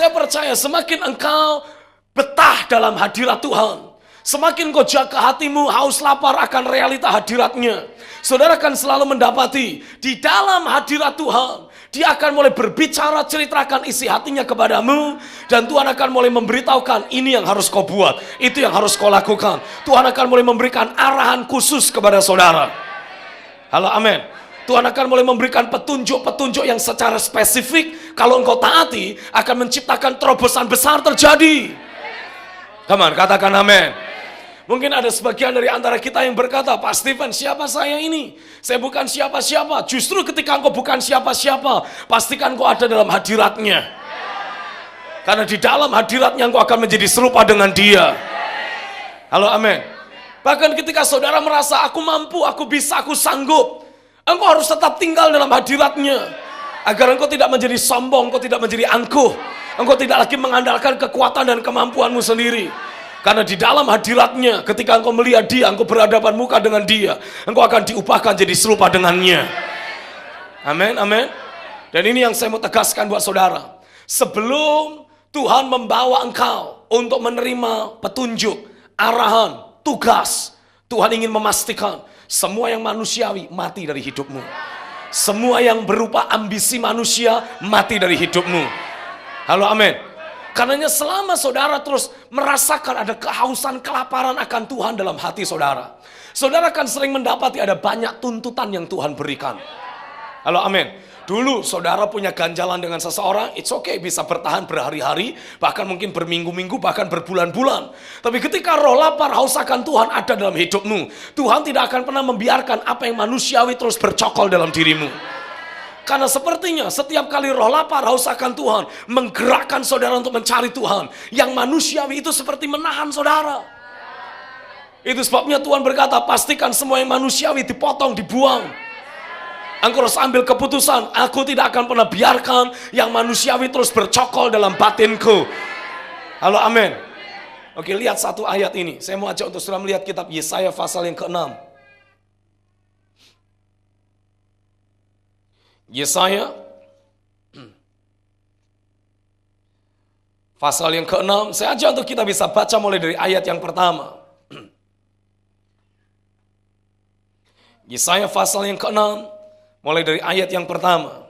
Saya percaya semakin engkau betah dalam hadirat Tuhan, semakin kau jaga hatimu haus lapar akan realita hadiratnya, saudara akan selalu mendapati di dalam hadirat Tuhan, Dia akan mulai berbicara, ceritakan isi hatinya kepadamu, dan Tuhan akan mulai memberitahukan ini yang harus kau buat, itu yang harus kau lakukan. Tuhan akan mulai memberikan arahan khusus kepada saudara. Halo, amin. Tuhan akan mulai memberikan petunjuk-petunjuk yang secara spesifik, kalau engkau taati, akan menciptakan terobosan besar terjadi. Come on, katakan amin. Mungkin ada sebagian dari antara kita yang berkata, Pak Stephen, siapa saya ini? Saya bukan siapa-siapa. Justru ketika engkau bukan siapa-siapa, pastikan engkau ada dalam hadiratnya. Karena di dalam hadiratnya engkau akan menjadi serupa dengan Dia. Halo, amin. Bahkan ketika saudara merasa, aku mampu, aku bisa, aku sanggup, engkau harus tetap tinggal dalam hadiratnya. Agar engkau tidak menjadi sombong, engkau tidak menjadi angkuh. Engkau tidak lagi mengandalkan kekuatan dan kemampuanmu sendiri. Karena di dalam hadiratnya, ketika engkau melihat Dia, engkau berhadapan muka dengan Dia, engkau akan diubahkan jadi serupa dengannya. Amin, amin. Dan ini yang saya mau tegaskan buat saudara. Sebelum Tuhan membawa engkau untuk menerima petunjuk, arahan, tugas, Tuhan ingin memastikan semua yang manusiawi mati dari hidupmu. Semua yang berupa ambisi manusia mati dari hidupmu. Halo, amin. Karenanya selama saudara terus merasakan ada kehausan, kelaparan akan Tuhan dalam hati saudara, saudara akan sering mendapati ada banyak tuntutan yang Tuhan berikan. Halo, amin. Dulu saudara punya ganjalan dengan seseorang, it's okay, bisa bertahan berhari-hari, bahkan mungkin berminggu-minggu, bahkan berbulan-bulan. Tapi ketika roh lapar haus akan Tuhan ada dalam hidupmu, Tuhan tidak akan pernah membiarkan apa yang manusiawi terus bercokol dalam dirimu. Karena sepertinya setiap kali roh lapar haus akan Tuhan menggerakkan saudara untuk mencari Tuhan, yang manusiawi itu seperti menahan saudara. Itu sebabnya Tuhan berkata, pastikan semua yang manusiawi dipotong, dibuang. Engkau harus ambil keputusan, aku tidak akan pernah biarkan yang manusiawi terus bercokol dalam batinku. Halo, amin. Oke, lihat satu ayat ini. Saya mau ajak untuk saudara melihat kitab Yesaya pasal yang ke-6. Yesaya pasal yang ke-6. Saya ajak untuk kita bisa baca mulai dari ayat yang pertama. Yesaya pasal yang ke-6 mulai dari ayat yang pertama.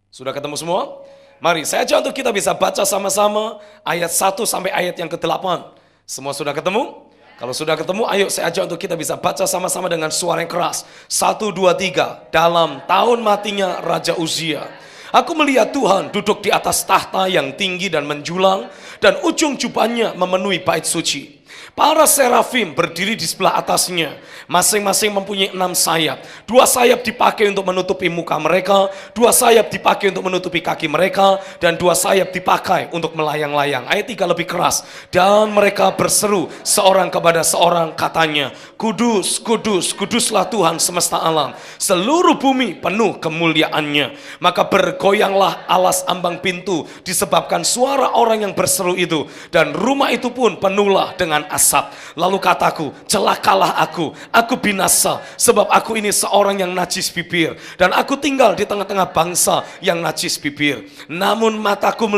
Sudah ketemu semua? Mari saya ajak untuk kita bisa baca sama-sama ayat 1 sampai ayat yang ke-8. Semua sudah ketemu? Kalau sudah ketemu, ayo saya ajak untuk kita bisa baca sama-sama dengan suara yang keras. 1, 2, 3. Dalam tahun matinya Raja Uzia, aku melihat Tuhan duduk di atas tahta yang tinggi dan menjulang, dan ujung jubahnya memenuhi bait suci. Para serafim berdiri di sebelah atasnya, masing-masing mempunyai 6 sayap. 2 sayap dipakai untuk menutupi muka mereka, 2 sayap dipakai untuk menutupi kaki mereka, dan 2 sayap dipakai untuk melayang-layang. Ayat 3 lebih keras. Dan mereka berseru seorang kepada seorang, katanya, Kudus, kudus, kuduslah Tuhan semesta alam, seluruh bumi penuh kemuliaannya. Maka bergoyanglah alas ambang pintu disebabkan suara orang yang berseru itu, dan rumah itu pun penuhlah dengan asap. Lalu kataku, celakalah aku binasa, sebab aku ini seorang yang najis bibir, dan aku tinggal di tengah-tengah bangsa yang najis bibir. Namun mataku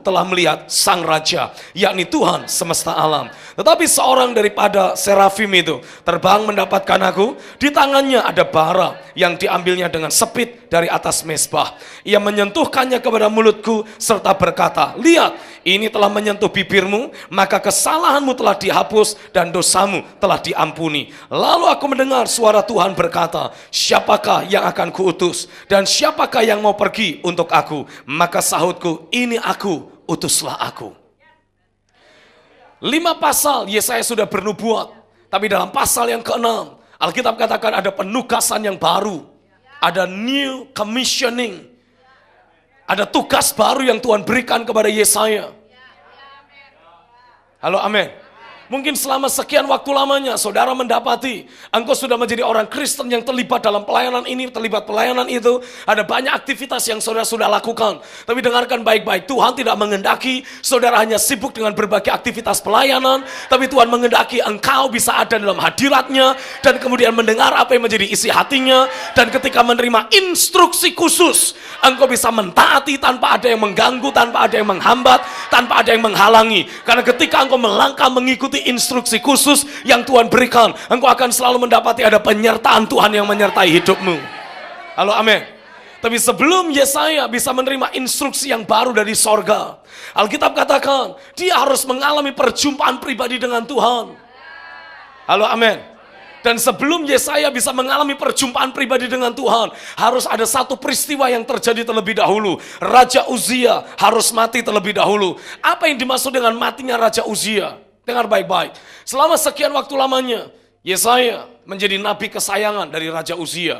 telah melihat Sang Raja, yakni Tuhan semesta alam. Tetapi seorang daripada serafim itu terbang mendapatkan aku. Di tangannya ada bara yang diambilnya dengan sepit dari atas mezbah. Ia menyentuhkannya kepada mulutku serta berkata, lihat, ini telah menyentuh bibirmu, maka kesalahanmu telah dihapus dan dosamu telah diampuni. Lalu aku mendengar suara Tuhan berkata, siapakah yang akan kuutus dan siapakah yang mau pergi untuk aku? Maka sahutku, ini aku, utuslah aku. 5 pasal Yesaya sudah bernubuat, tapi dalam pasal yang ke-6 Alkitab katakan ada penugasan yang baru, ada new commissioning, ada tugas baru yang Tuhan berikan kepada Yesaya. Halo, amin. Mungkin selama sekian waktu lamanya saudara mendapati engkau sudah menjadi orang Kristen yang terlibat dalam pelayanan ini, terlibat pelayanan itu. Ada banyak aktivitas yang saudara sudah lakukan. Tapi dengarkan baik-baik, Tuhan tidak menghendaki saudara hanya sibuk dengan berbagai aktivitas pelayanan. Tapi Tuhan menghendaki engkau bisa ada dalam hadiratnya dan kemudian mendengar apa yang menjadi isi hatinya. Dan ketika menerima instruksi khusus, engkau bisa mentaati tanpa ada yang mengganggu, tanpa ada yang menghambat, tanpa ada yang menghalangi. Karena ketika engkau melangkah mengikuti instruksi khusus yang Tuhan berikan, engkau akan selalu mendapati ada penyertaan Tuhan yang menyertai hidupmu. Halo, amin. Tapi sebelum Yesaya bisa menerima instruksi yang baru dari sorga, Alkitab katakan dia harus mengalami perjumpaan pribadi dengan Tuhan. Halo, amin. Dan sebelum Yesaya bisa mengalami perjumpaan pribadi dengan Tuhan, harus ada satu peristiwa yang terjadi terlebih dahulu. Raja Uzia harus mati terlebih dahulu. Apa yang dimaksud dengan matinya Raja Uzia? Dengar baik-baik. Selama sekian waktu lamanya, Yesaya menjadi nabi kesayangan dari Raja Uzia.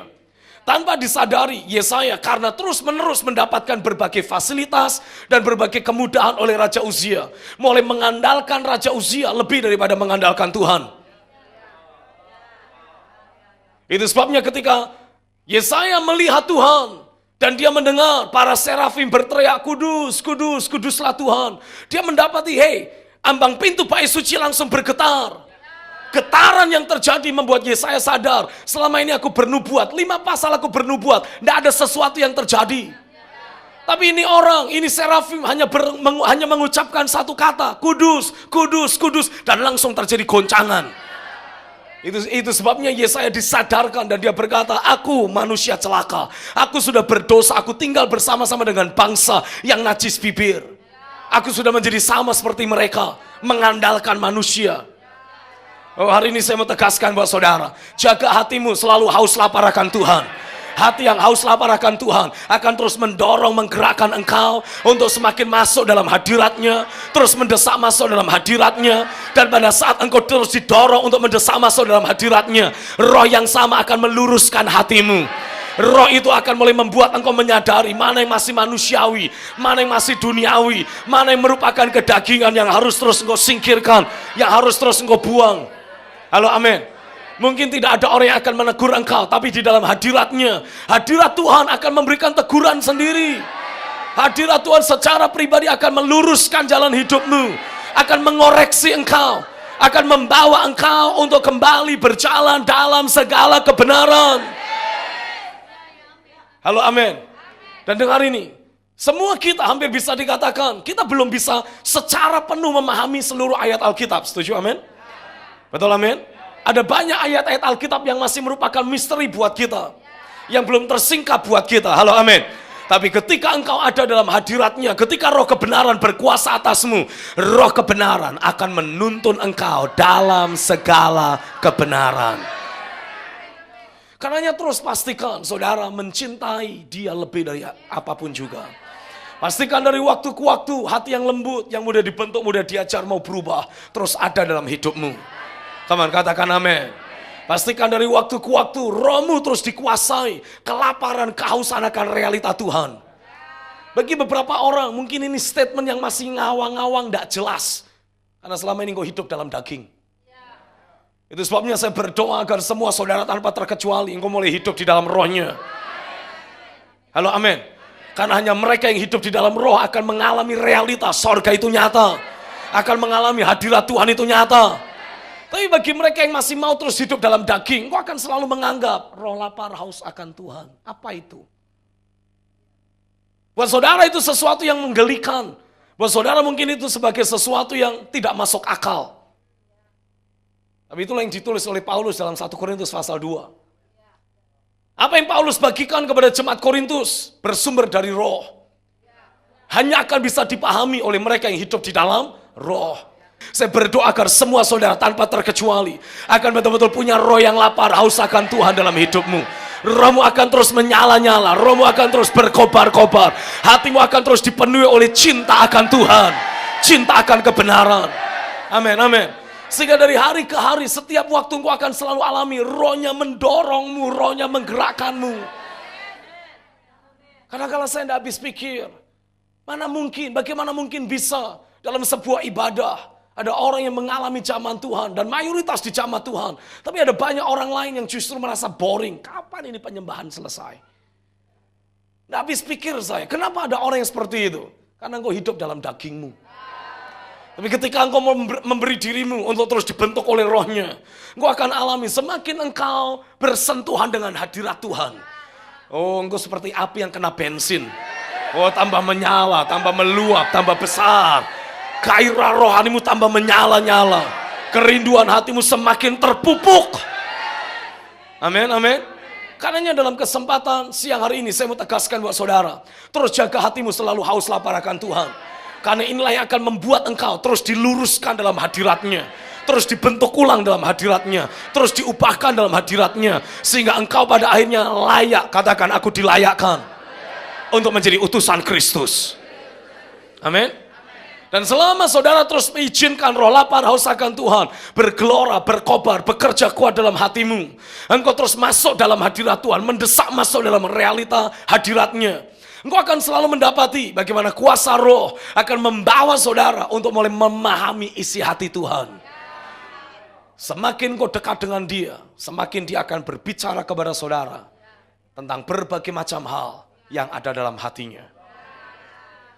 Tanpa disadari, Yesaya karena terus-menerus mendapatkan berbagai fasilitas dan berbagai kemudahan oleh Raja Uzia, mulai mengandalkan Raja Uzia lebih daripada mengandalkan Tuhan. Itu sebabnya ketika Yesaya melihat Tuhan dan dia mendengar para serafim berteriak, kudus, kudus, kuduslah Tuhan. Dia mendapati, ambang pintu bait suci langsung bergetar. Getaran yang terjadi membuat Yesaya sadar, selama ini aku bernubuat, 5 pasal aku bernubuat, tidak ada sesuatu yang terjadi. Tapi ini orang, ini serafim hanya mengucapkan satu kata, kudus, kudus, kudus, dan langsung terjadi goncangan. Itu sebabnya Yesaya disadarkan dan dia berkata, aku manusia celaka, aku sudah berdosa, aku tinggal bersama-sama dengan bangsa yang najis bibir. Aku sudah menjadi sama seperti mereka, mengandalkan manusia. Oh, hari ini saya mau tegaskan buat saudara, jaga hatimu selalu haus lapar akan Tuhan. Hati yang haus lapar akan Tuhan akan terus mendorong, menggerakkan engkau untuk semakin masuk dalam hadiratnya, terus mendesak masuk dalam hadiratnya. Dan pada saat engkau terus didorong untuk mendesak masuk dalam hadiratnya, roh yang sama akan meluruskan hatimu. Roh itu akan mulai membuat engkau menyadari mana yang masih manusiawi, mana yang masih duniawi, mana yang merupakan kedagingan yang harus terus engkau singkirkan, yang harus terus engkau buang. Halo, amin. Mungkin tidak ada orang yang akan menegur engkau, tapi di dalam hadiratnya, hadirat Tuhan akan memberikan teguran sendiri. Hadirat Tuhan secara pribadi akan meluruskan jalan hidupmu, akan mengoreksi engkau, akan membawa engkau untuk kembali berjalan dalam segala kebenaran. Halo, amin. Dan dengar ini, semua kita hampir bisa dikatakan, kita belum bisa secara penuh memahami seluruh ayat Alkitab. Setuju, amin? Betul, amin? Ada banyak ayat-ayat Alkitab yang masih merupakan misteri buat kita, yang belum tersingkap buat kita. Halo, amin. Tapi ketika engkau ada dalam hadiratnya, ketika roh kebenaran berkuasa atasmu, roh kebenaran akan menuntun engkau dalam segala kebenaran. Karenanya terus pastikan saudara mencintai dia lebih dari apapun juga. Pastikan dari waktu ke waktu hati yang lembut, yang mudah dibentuk, mudah diajar, mau berubah, terus ada dalam hidupmu. Teman, katakan amin. Pastikan dari waktu ke waktu rohmu terus dikuasai kelaparan, kehausan akan realita Tuhan. Bagi beberapa orang mungkin ini statement yang masih ngawang-ngawang, tidak jelas. Karena selama ini kau hidup dalam daging. Itu sebabnya saya berdoa agar semua saudara tanpa terkecuali engkau mulai hidup di dalam rohnya. Halo, amin. Karena hanya mereka yang hidup di dalam roh akan mengalami realitas sorga itu nyata. Akan mengalami hadirat Tuhan itu nyata. Tapi bagi mereka yang masih mau terus hidup dalam daging, engkau akan selalu menganggap roh lapar haus akan Tuhan. Apa itu? Buat saudara itu sesuatu yang menggelikan. Buat saudara mungkin itu sebagai sesuatu yang tidak masuk akal. Tapi itulah yang ditulis oleh Paulus dalam 1 Korintus pasal 2. Apa yang Paulus bagikan kepada jemaat Korintus bersumber dari roh. Hanya akan bisa dipahami oleh mereka yang hidup di dalam roh. Saya berdoa agar semua saudara tanpa terkecuali akan betul-betul punya roh yang lapar haus akan Tuhan dalam hidupmu. Rohmu akan terus menyala-nyala, rohmu akan terus berkobar-kobar. Hatimu akan terus dipenuhi oleh cinta akan Tuhan, cinta akan kebenaran. Amin, amin. Sehingga dari hari ke hari, setiap waktu engkau akan selalu alami rohnya mendorongmu, rohnya menggerakkanmu. Karena kalau saya tidak habis pikir, bagaimana mungkin bisa dalam sebuah ibadah, Ada orang yang mengalami zaman Tuhan dan mayoritas di zaman Tuhan. Tapi ada banyak orang lain yang justru merasa boring. Kapan ini penyembahan selesai? Nggak habis pikir saya, kenapa ada orang yang seperti itu? Karena engkau hidup dalam dagingmu. Tapi ketika engkau memberi dirimu untuk terus dibentuk oleh rohnya, engkau akan alami semakin engkau bersentuhan dengan hadirat Tuhan. Oh, engkau seperti api yang kena bensin. Oh, tambah menyala, tambah meluap, tambah besar. Gairah rohanimu tambah menyala-nyala. Kerinduan hatimu semakin terpupuk. Amin, amin. Karenanya dalam kesempatan siang hari ini saya mau tegaskan buat saudara. Terus jaga hatimu selalu haus lapar akan Tuhan. Karena inilah yang akan membuat engkau terus diluruskan dalam hadiratnya. Terus dibentuk ulang dalam hadiratnya. Terus diubahkan dalam hadiratnya. Sehingga engkau pada akhirnya layak. Katakan, aku dilayakkan untuk menjadi utusan Kristus. Amin. Dan selama saudara terus mengizinkan roh lapar haus akan Tuhan bergelora, berkobar, bekerja kuat dalam hatimu, engkau terus masuk dalam hadirat Tuhan, mendesak masuk dalam realita hadiratnya. Engkau akan selalu mendapati bagaimana kuasa roh akan membawa saudara untuk mulai memahami isi hati Tuhan. Semakin kau dekat dengan dia, semakin dia akan berbicara kepada saudara tentang berbagai macam hal yang ada dalam hatinya.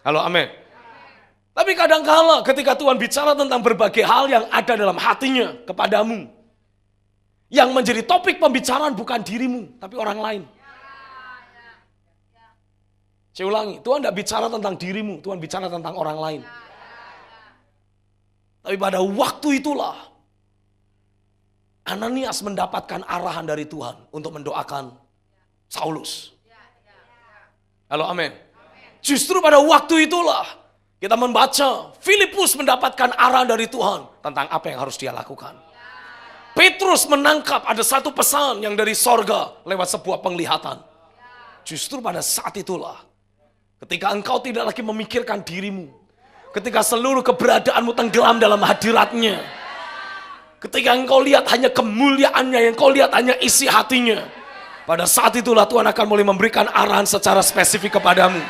Halo, amin. Tapi kadang-kala ketika Tuhan bicara tentang berbagai hal yang ada dalam hatinya kepadamu, yang menjadi topik pembicaraan bukan dirimu, tapi orang lain. Saya ulangi, Tuhan tidak bicara tentang dirimu, Tuhan bicara tentang orang lain. Tapi pada waktu itulah, Ananias mendapatkan arahan dari Tuhan untuk mendoakan Saulus. Halo, amin. Justru pada waktu itulah, kita membaca, Filipus mendapatkan arahan dari Tuhan tentang apa yang harus dia lakukan. Petrus menangkap ada satu pesan yang dari sorga lewat sebuah penglihatan. Justru pada saat itulah, ketika engkau tidak lagi memikirkan dirimu, ketika seluruh keberadaanmu tenggelam dalam hadiratnya, ketika engkau lihat hanya kemuliaannya, yang engkau lihat hanya isi hatinya, pada saat itulah Tuhan akan mulai memberikan arahan secara spesifik kepadamu.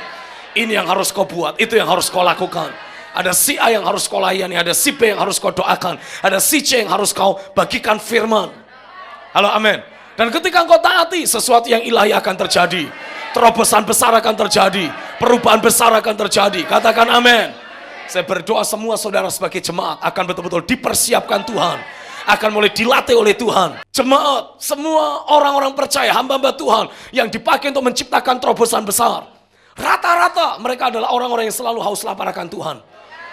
Ini yang harus kau buat, itu yang harus kau lakukan. Ada si A yang harus kau layani, ada si B yang harus kau doakan, ada si C yang harus kau bagikan firman. Halo, amin. Dan ketika engkau taati, sesuatu yang ilahi akan terjadi. Terobosan besar akan terjadi, perubahan besar akan terjadi. Katakan amin. Saya berdoa semua saudara sebagai jemaat akan betul-betul dipersiapkan Tuhan, akan mulai dilatih oleh Tuhan. Jemaat, semua orang-orang percaya, hamba-hamba Tuhan yang dipakai untuk menciptakan terobosan besar, rata-rata mereka adalah orang-orang yang selalu haus lapar akan Tuhan.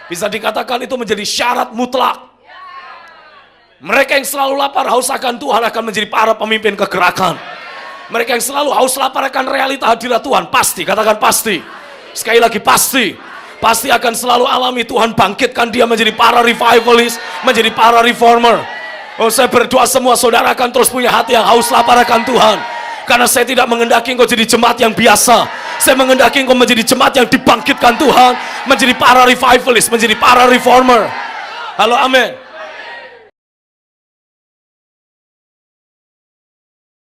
Bisa dikatakan itu menjadi syarat mutlak. Mereka yang selalu lapar haus akan Tuhan akan menjadi para pemimpin kegerakan. Mereka yang selalu haus lapar akan realita hadirat Tuhan, pasti, katakan pasti. Sekali lagi pasti. Pasti akan selalu alami Tuhan bangkitkan dia menjadi para revivalist, menjadi para reformer. Oh, saya berdoa semua saudara akan terus punya hati yang haus lapar akan Tuhan. Karena saya tidak mengendaki engkau jadi jemaat yang biasa. Saya mengendaki engkau menjadi jemaat yang dibangkitkan Tuhan, menjadi para revivalist, menjadi para reformer. Halo, amin.